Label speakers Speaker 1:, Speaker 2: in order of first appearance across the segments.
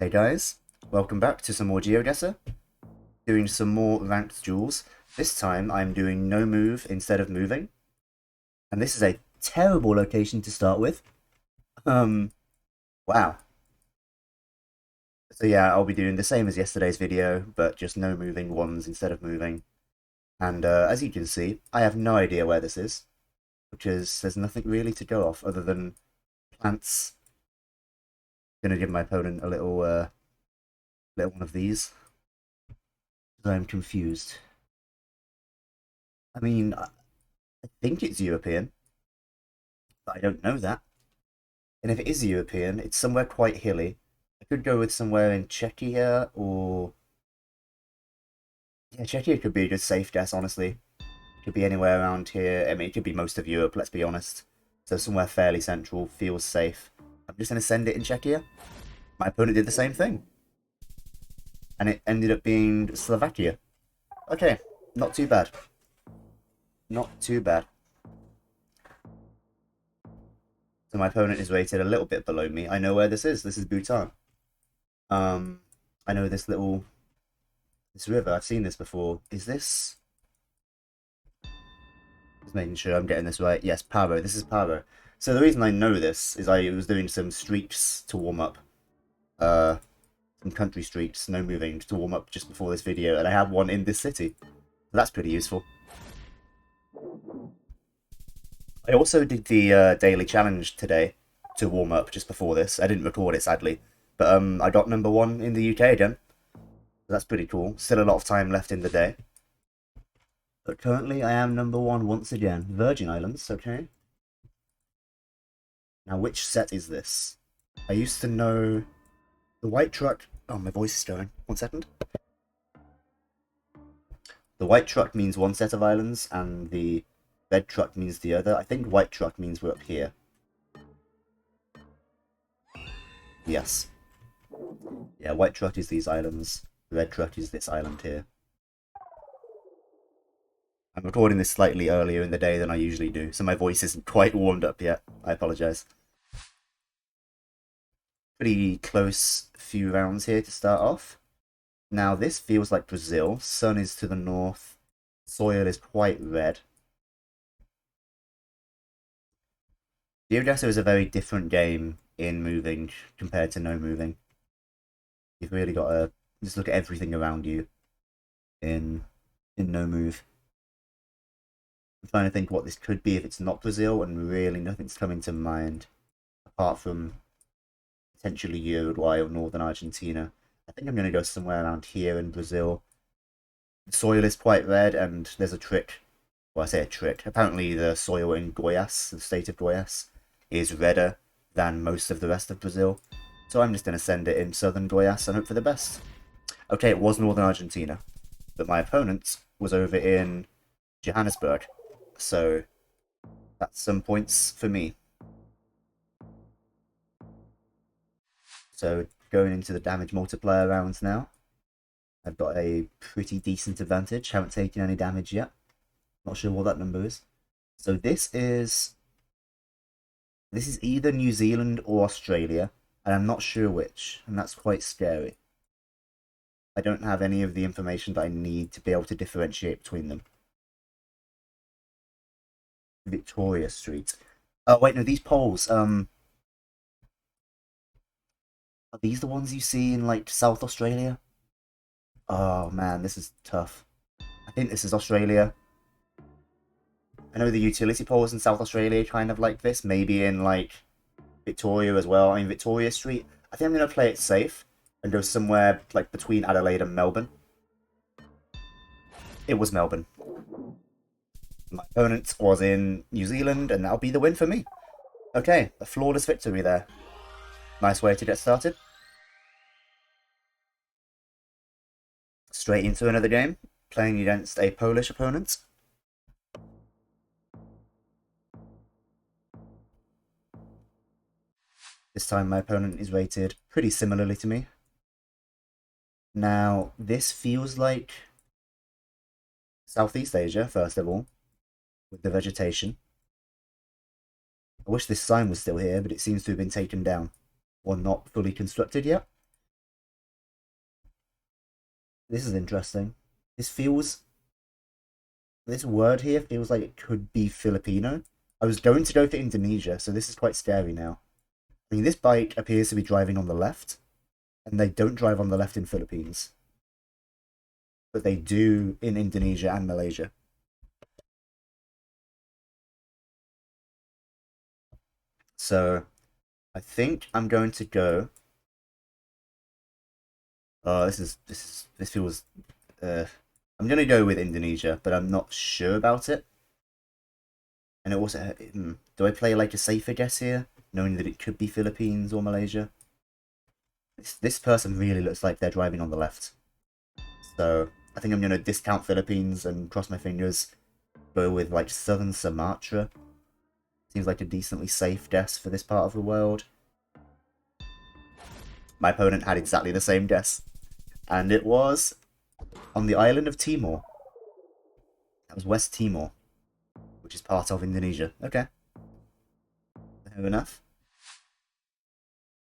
Speaker 1: Hey guys, welcome back to some more GeoGuessr. Doing some more ranked duels. This time I'm doing no move instead of moving. And this is a terrible location to start with. Wow. So yeah, I'll be doing the same as yesterday's video, but just no moving ones instead of moving. And as you can see, I have no idea where this is, which is, there's nothing really to go off other than plants. Gonna give my opponent a little one of these. I'm confused. I mean, I think it's European, but I don't know that. And if it is European, it's somewhere quite hilly. I could go with somewhere in Czechia or... Yeah, Czechia could be a good safe guess, honestly. It could be anywhere around here. I mean, it could be most of Europe, let's be honest. So somewhere fairly central feels safe. I'm just going to send it in Czechia. My opponent did the same thing. And it ended up being Slovakia. Okay, not too bad. Not too bad. So my opponent is rated a little bit below me. I know where this is. This is Bhutan. I know this river. I've seen this before. Is this? Just making sure I'm getting this right. Yes, Paro. This is Paro. So the reason I know this is I was doing some streaks to warm up. Some country streaks, no moving, to warm up just before this video, and I had one in this city. So that's pretty useful. I also did the daily challenge today to warm up just before this. I didn't record it, sadly. But I got #1 in the UK again. So that's pretty cool. Still a lot of time left in the day. But currently I am #1 once again. Virgin Islands, okay. Now which set is this? I used to know the white truck... Oh, my voice is going. 1 second. The white truck means one set of islands, and the red truck means the other. I think white truck means we're up here. Yes. Yeah, white truck is these islands. Red truck is this island here. I'm recording this slightly earlier in the day than I usually do, so my voice isn't quite warmed up yet. I apologise. Pretty close few rounds here to start off. Now this feels like Brazil. Sun is to the north. Soil is quite red. GeoGuessr is a very different game in moving compared to no moving. You've really got to just look at everything around you in no move. I'm trying to think what this could be if it's not Brazil, and really nothing's coming to mind apart from potentially Uruguay or northern Argentina. I think I'm going to go somewhere around here in Brazil. The soil is quite red, and there's a trick. Well, I say a trick. Apparently the soil in Goiás, the state of Goiás, is redder than most of the rest of Brazil. So I'm just going to send it in southern Goiás and hope for the best. Okay, it was northern Argentina, but my opponent was over in Johannesburg. So that's some points for me. So going into the damage multiplier rounds now. I've got a pretty decent advantage. Haven't taken any damage yet. Not sure what that number is. So this is either New Zealand or Australia, and I'm not sure which, and that's quite scary. I don't have any of the information that I need to be able to differentiate between them. Victoria Street. Oh wait, no, these poles, are these the ones you see in like South Australia? Oh man, this is tough. I think this is Australia. I know the utility poles in South Australia kind of like this, maybe in like Victoria as well. I mean, Victoria Street. I think I'm going to play it safe and go somewhere like between Adelaide and Melbourne. It was Melbourne. My opponent was in New Zealand, and that'll be the win for me. Okay, a flawless victory there. Nice way to get started. Straight into another game, playing against a Polish opponent. This time my opponent is rated pretty similarly to me. Now, this feels like Southeast Asia, first of all, with the vegetation. I wish this sign was still here, but it seems to have been taken down, or not fully constructed yet. This is interesting. This feels this word here feels like it could be Filipino. I was going to go for Indonesia, so this is quite scary now. I mean, this bike appears to be driving on the left, and they don't drive on the left in Philippines, but they do in Indonesia and Malaysia. So I think I'm going to go. Oh, this feels. Uh, I'm gonna go with Indonesia, but I'm not sure about it. And it also, do I play like a safer guess here, knowing that it could be Philippines or Malaysia? This person really looks like they're driving on the left, so I think I'm gonna discount Philippines and cross my fingers. Go with like Southern Sumatra. Seems like a decently safe guess for this part of the world. My opponent had exactly the same guess, and it was on the island of Timor. That was West Timor, which is part of Indonesia. Okay, fair enough.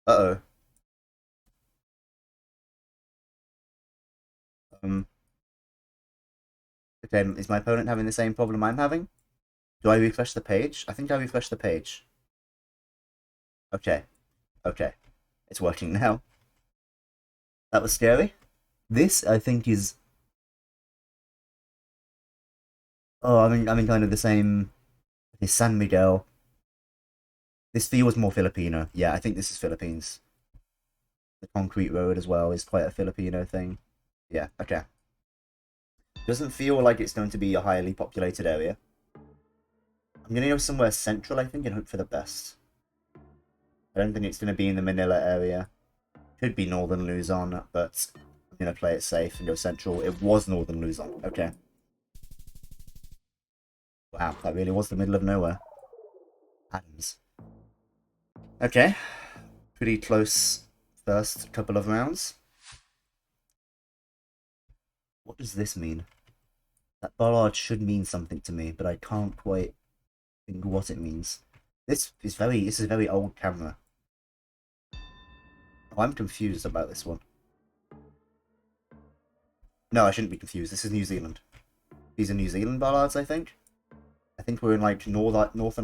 Speaker 1: Uh-oh. Um, okay, is my opponent having the same problem I'm having? Do I refresh the page? I think I refreshed the page. Okay, okay. It's working now. That was scary. This, I think, is... Oh, I'm in kind of the same... Okay, San Miguel. This feels more Filipino. Yeah, I think this is Philippines. The concrete road as well is quite a Filipino thing. Yeah, okay. Doesn't feel like it's going to be a highly populated area. I'm going to go somewhere central, I think, and hope for the best. I don't think it's going to be in the Manila area. Could be northern Luzon, but I'm going to play it safe and go central. It was northern Luzon. Okay. Wow, that really was the middle of nowhere. Adams. Okay. Pretty close first couple of rounds. What does this mean? That bollard should mean something to me, but I can't quite think what it means. This is a very old camera. Oh, I'm confused about this one. No, I shouldn't be confused. This is New Zealand. These are New Zealand bollards, I think. I think we're in like North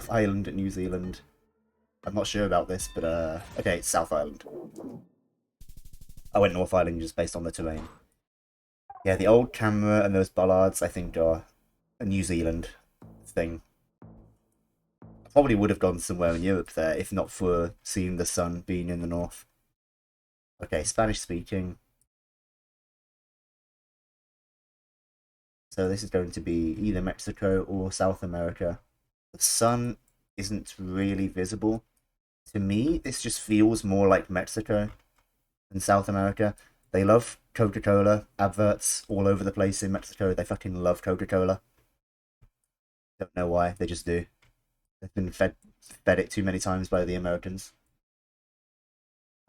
Speaker 1: Island, New Zealand. I'm not sure about this, but okay, it's South Island. I went North Island just based on the terrain. Yeah, the old camera and those bollards, I think, are a New Zealand thing. I probably would have gone somewhere in Europe there if not for seeing the sun being in the north. Okay, Spanish speaking. So this is going to be either Mexico or South America. The sun isn't really visible. To me, this just feels more like Mexico than South America. They love Coca-Cola adverts all over the place in Mexico. They fucking love Coca-Cola. Don't know why, they just do. They've been fed it too many times by the Americans.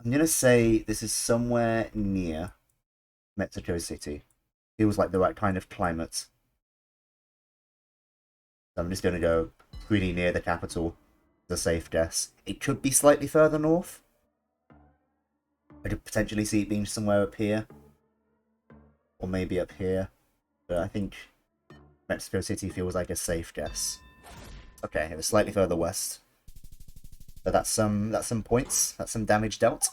Speaker 1: I'm gonna say this is somewhere near Mexico City. Feels like the right kind of climate. So I'm just gonna go pretty near the capital. As a safe guess. It could be slightly further north. I could potentially see it being somewhere up here. Or maybe up here. But I think Mexico City feels like a safe guess. Okay, it was slightly further west. But that's some points. That's some damage dealt.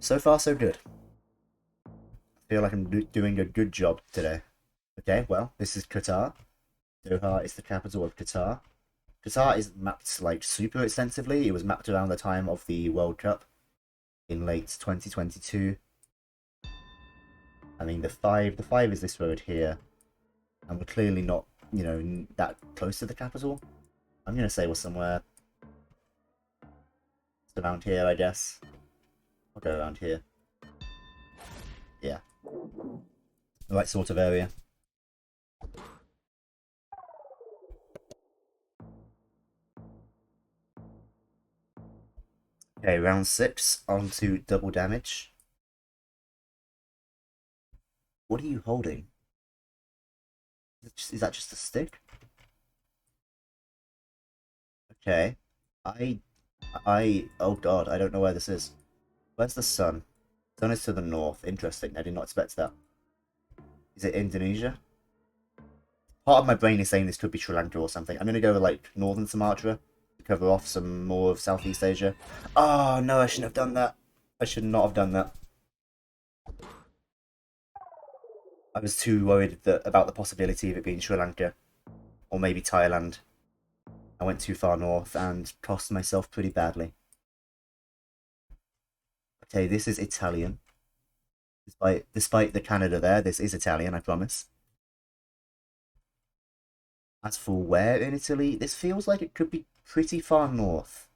Speaker 1: So far, so good. I feel like I'm doing a good job today. Okay, well, this is Qatar. Doha is the capital of Qatar. Qatar is mapped like super extensively. It was mapped around the time of the World Cup in late 2022. I mean, the five is this road here, and we're clearly not, that close to the capital. I'm gonna say we're somewhere around here, I guess. I'll go around here. Yeah, the right sort of area. Okay, round 6, on to double damage. What are you holding? Is that just a stick? Okay. I... Oh god, I don't know where this is. Where's the sun? Sun is to the north. Interesting. I did not expect that. Is it Indonesia? Part of my brain is saying this could be Sri Lanka or something. I'm going to go with, like, northern Sumatra to cover off some more of Southeast Asia. Oh, no, I shouldn't have done that. I should not have done that. I was too worried about the possibility of it being Sri Lanka. Or maybe Thailand. I went too far north and cost myself pretty badly. Okay, this is Italian. Despite the Canada there, this is Italian, I promise. As for where in Italy, this feels like it could be pretty far north.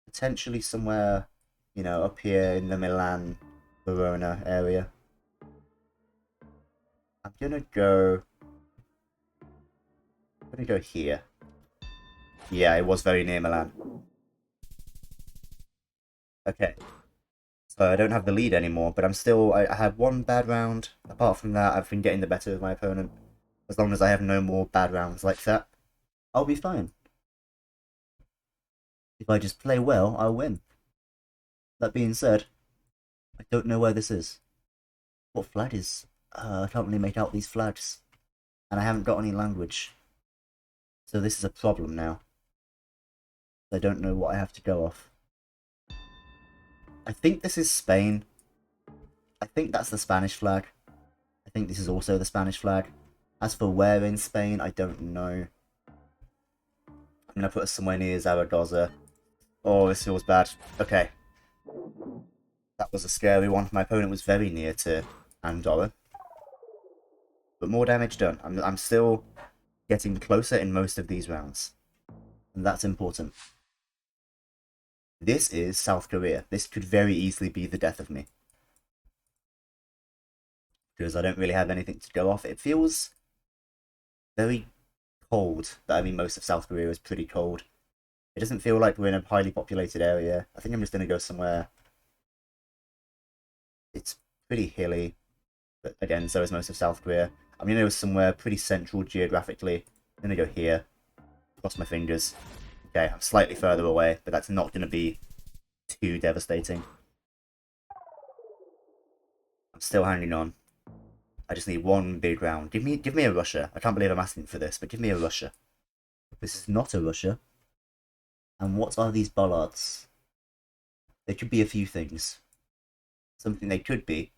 Speaker 1: Potentially somewhere, you know, up here in the Milan, Verona area. I'm gonna go here. Yeah, it was very near Milan. Okay. So I don't have the lead anymore, but I had one bad round. Apart from that, I've been getting the better of my opponent. As long as I have no more bad rounds like that, I'll be fine. If I just play well, I'll win. That being said, I don't know where this is. What flag is... I can't really make out these flags. And I haven't got any language. So this is a problem now. I don't know what I have to go off. I think this is Spain. I think that's the Spanish flag. I think this is also the Spanish flag. As for where in Spain, I don't know. I'm gonna put us somewhere near Zaragoza. Oh, this feels bad. Okay. That was a scary one. My opponent was very near to Andorra. But more damage done. I'm still getting closer in most of these rounds. And that's important. This is South Korea. This could very easily be the death of me. Because I don't really have anything to go off. It feels very cold. But I mean, most of South Korea is pretty cold. It doesn't feel like we're in a highly populated area. I think I'm just going to go somewhere. It's pretty hilly. But again, so is most of South Korea. I'm going to go somewhere pretty central geographically. I'm going to go here. Cross my fingers. Okay, I'm slightly further away, but that's not going to be too devastating. I'm still hanging on. I just need one big round. Give me a Russia. I can't believe I'm asking for this, but give me a Russia. This is not a Russia. And what are these bollards? They could be a few things. Something they could be.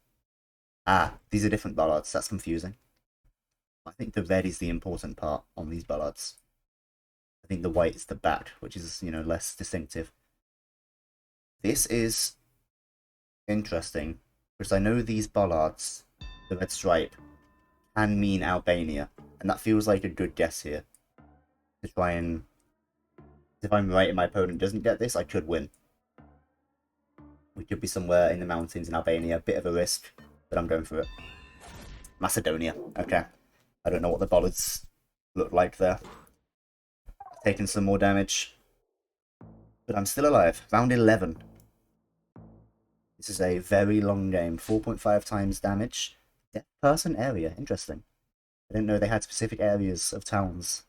Speaker 1: Ah, these are different bollards. That's confusing. I think the red is the important part on these bollards. I think the white is the back, which is, you know, less distinctive. This is interesting, because I know these bollards, the red stripe, can mean Albania, and that feels like a good guess here. To try and... If I'm right and my opponent doesn't get this, I could win. We could be somewhere in the mountains in Albania, a bit of a risk, but I'm going for it. Macedonia, okay. I don't know what the bollards look like there. Taking some more damage. But I'm still alive. Round 11. This is a very long game. 4.5 times damage. Deaf person area. Interesting. I didn't know they had specific areas of towns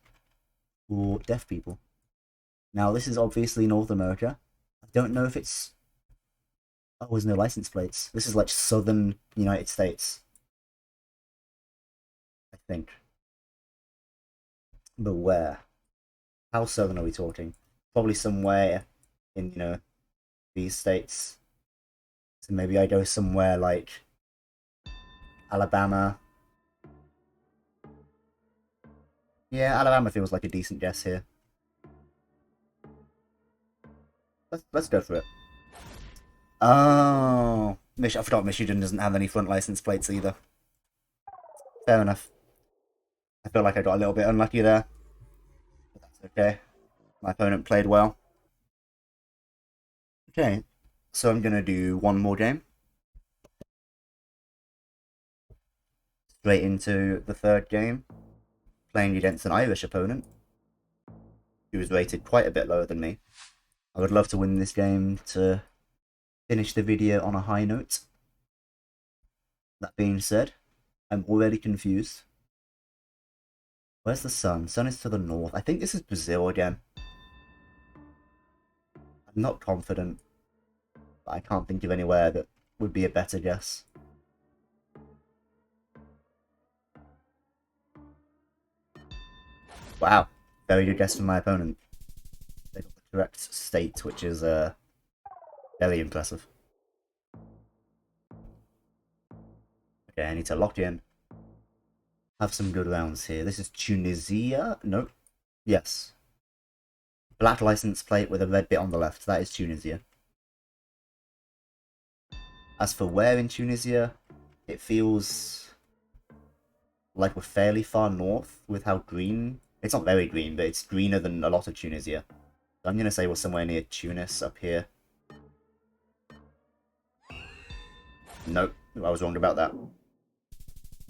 Speaker 1: for deaf people. Now, this is obviously North America. I don't know if it's... Oh, there's no license plates. This is like southern United States. I think. But where? How southern are we talking? Probably somewhere in, you know, these states. So maybe I go somewhere like Alabama. Yeah, Alabama feels like a decent guess here. Let's go for it. Oh, I forgot Michigan doesn't have any front license plates either. Fair enough. I feel like I got a little bit unlucky there. But that's okay. My opponent played well. Okay, so I'm going to do one more game. Straight into the third game. Playing against an Irish opponent. Who was rated quite a bit lower than me. I would love to win this game to finish the video on a high note. That being said, I'm already confused. Where's the sun? Sun is to the north. I think this is Brazil again. I'm not confident. But I can't think of anywhere that would be a better guess. Wow, very good guess from my opponent. They got the correct state, which is very impressive. Okay, I need to lock in. Have some good rounds here. This is Tunisia? Nope. Yes. Black license plate with a red bit on the left. That is Tunisia. As for where in Tunisia, it feels like we're fairly far north with how green. It's not very green, but it's greener than a lot of Tunisia. So I'm going to say we're somewhere near Tunis up here. Nope, I was wrong about that.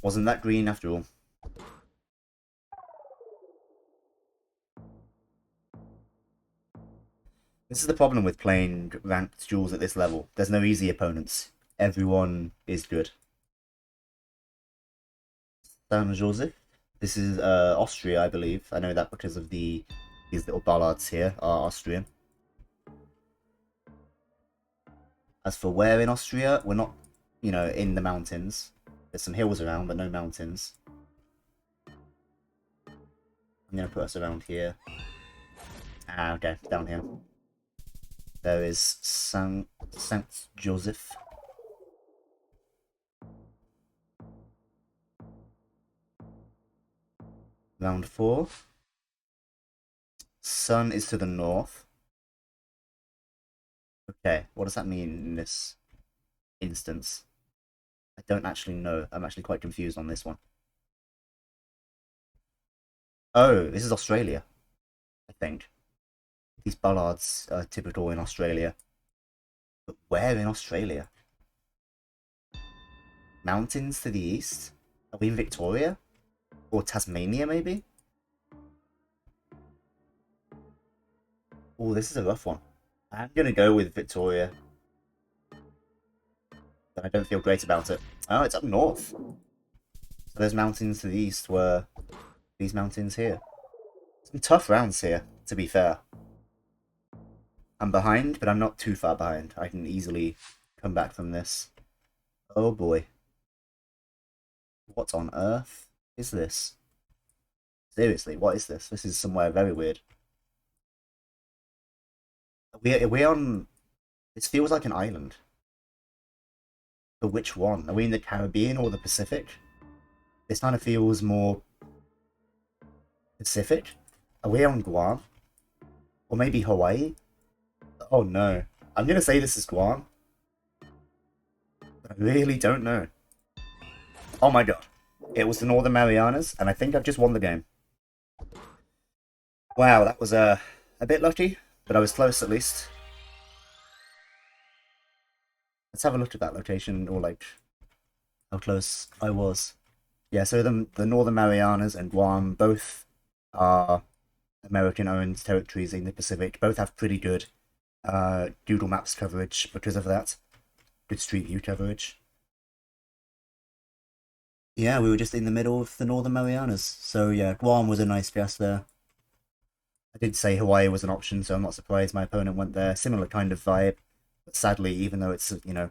Speaker 1: Wasn't that green after all. This is the problem with playing ranked duels at this level. There's no easy opponents. Everyone is good. San Josef. This is Austria, I believe. I know that because of these little ballards here are Austrian. As for where in Austria, we're not, you know, in the mountains. There's some hills around, but no mountains. I'm going to put us around here. Ah, okay, down here. There is Saint Joseph. Round 4. Sun is to the north. Okay, what does that mean in this instance? I don't actually know. I'm actually quite confused on this one. Oh, this is Australia, I think. These ballards are typical in Australia. But where in Australia? Mountains to the east? Are we in Victoria? Or Tasmania, maybe? Oh, this is a rough one. I'm going to go with Victoria. But I don't feel great about it. Oh, it's up north. So those mountains to the east were these mountains here. Some tough rounds here, to be fair. I'm behind, but I'm not too far behind. I can easily come back from this. Oh boy. What on earth is this? Seriously, what is this? This is somewhere very weird. Are we on... This feels like an island. But which one? Are we in the Caribbean or the Pacific? This kind of feels more... Pacific? Are we on Guam? Or maybe Hawaii? Oh no. I'm gonna say this is Guam. But I really don't know. Oh my god. It was the Northern Marianas, and I think I've just won the game. Wow, that was a bit lucky, but I was close at least. Let's have a look at that location, or like how close I was. Yeah, so the Northern Marianas and Guam both are American-owned territories in the Pacific. Both have pretty good Google Maps coverage because of that. Good Street View coverage. Yeah, we were just in the middle of the Northern Marianas. So yeah, Guam was a nice guess there. I did say Hawaii was an option, so I'm not surprised my opponent went there. Similar kind of vibe. But sadly, even though it's, you know,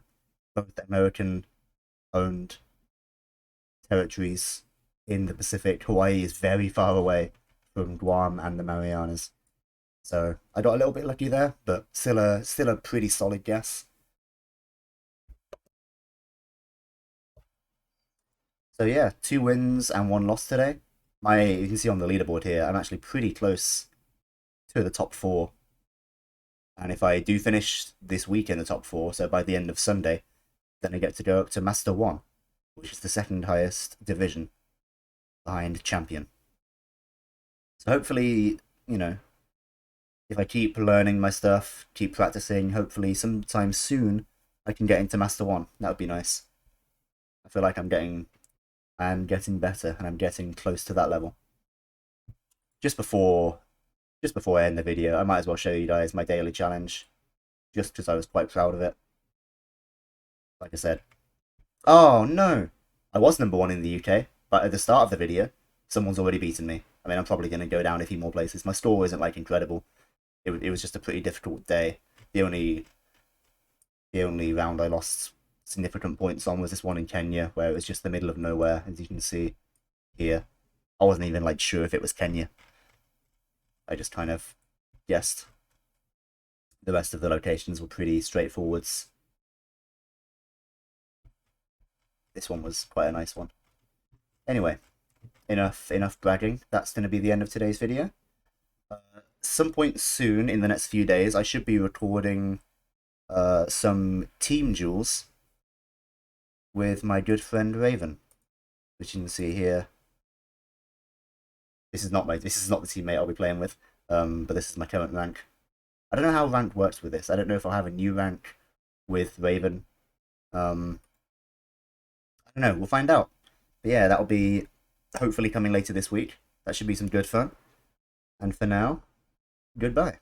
Speaker 1: both American-owned territories in the Pacific, Hawaii is very far away from Guam and the Marianas. So I got a little bit lucky there, but still a pretty solid guess. So yeah, 2 wins and 1 loss today. You can see on the leaderboard here, I'm actually pretty close to the top 4. And if I do finish this week in the top 4, so by the end of Sunday, then I get to go up to Master 1, which is the second highest division behind Champion. So hopefully, you know, if I keep learning my stuff, keep practicing, hopefully sometime soon I can get into Master 1. That would be nice. I feel like I'm getting better and I'm getting close to that level. Just before I end the video, I might as well show you guys my daily challenge, just because I was quite proud of it. Like I said. Oh no! I was number 1 in the UK, but at the start of the video, someone's already beaten me. I mean, I'm probably going to go down a few more places. My score isn't like incredible. It was just a pretty difficult day. The only The only round I lost significant points on was this one in Kenya, where it was just the middle of nowhere, as you can see here. I wasn't even like sure if it was Kenya. I just kind of guessed. The rest of the locations were pretty straightforwards. This one was quite a nice one. Anyway, enough bragging. That's going to be the end of today's video. Some point soon, in the next few days, I should be recording some team duels with my good friend Raven, which you can see here. This is not the teammate I'll be playing with, but this is my current rank. I don't know how rank works with this. I don't know if I'll have a new rank with Raven. I don't know. We'll find out. But yeah, that'll be hopefully coming later this week. That should be some good fun. And for now, goodbye.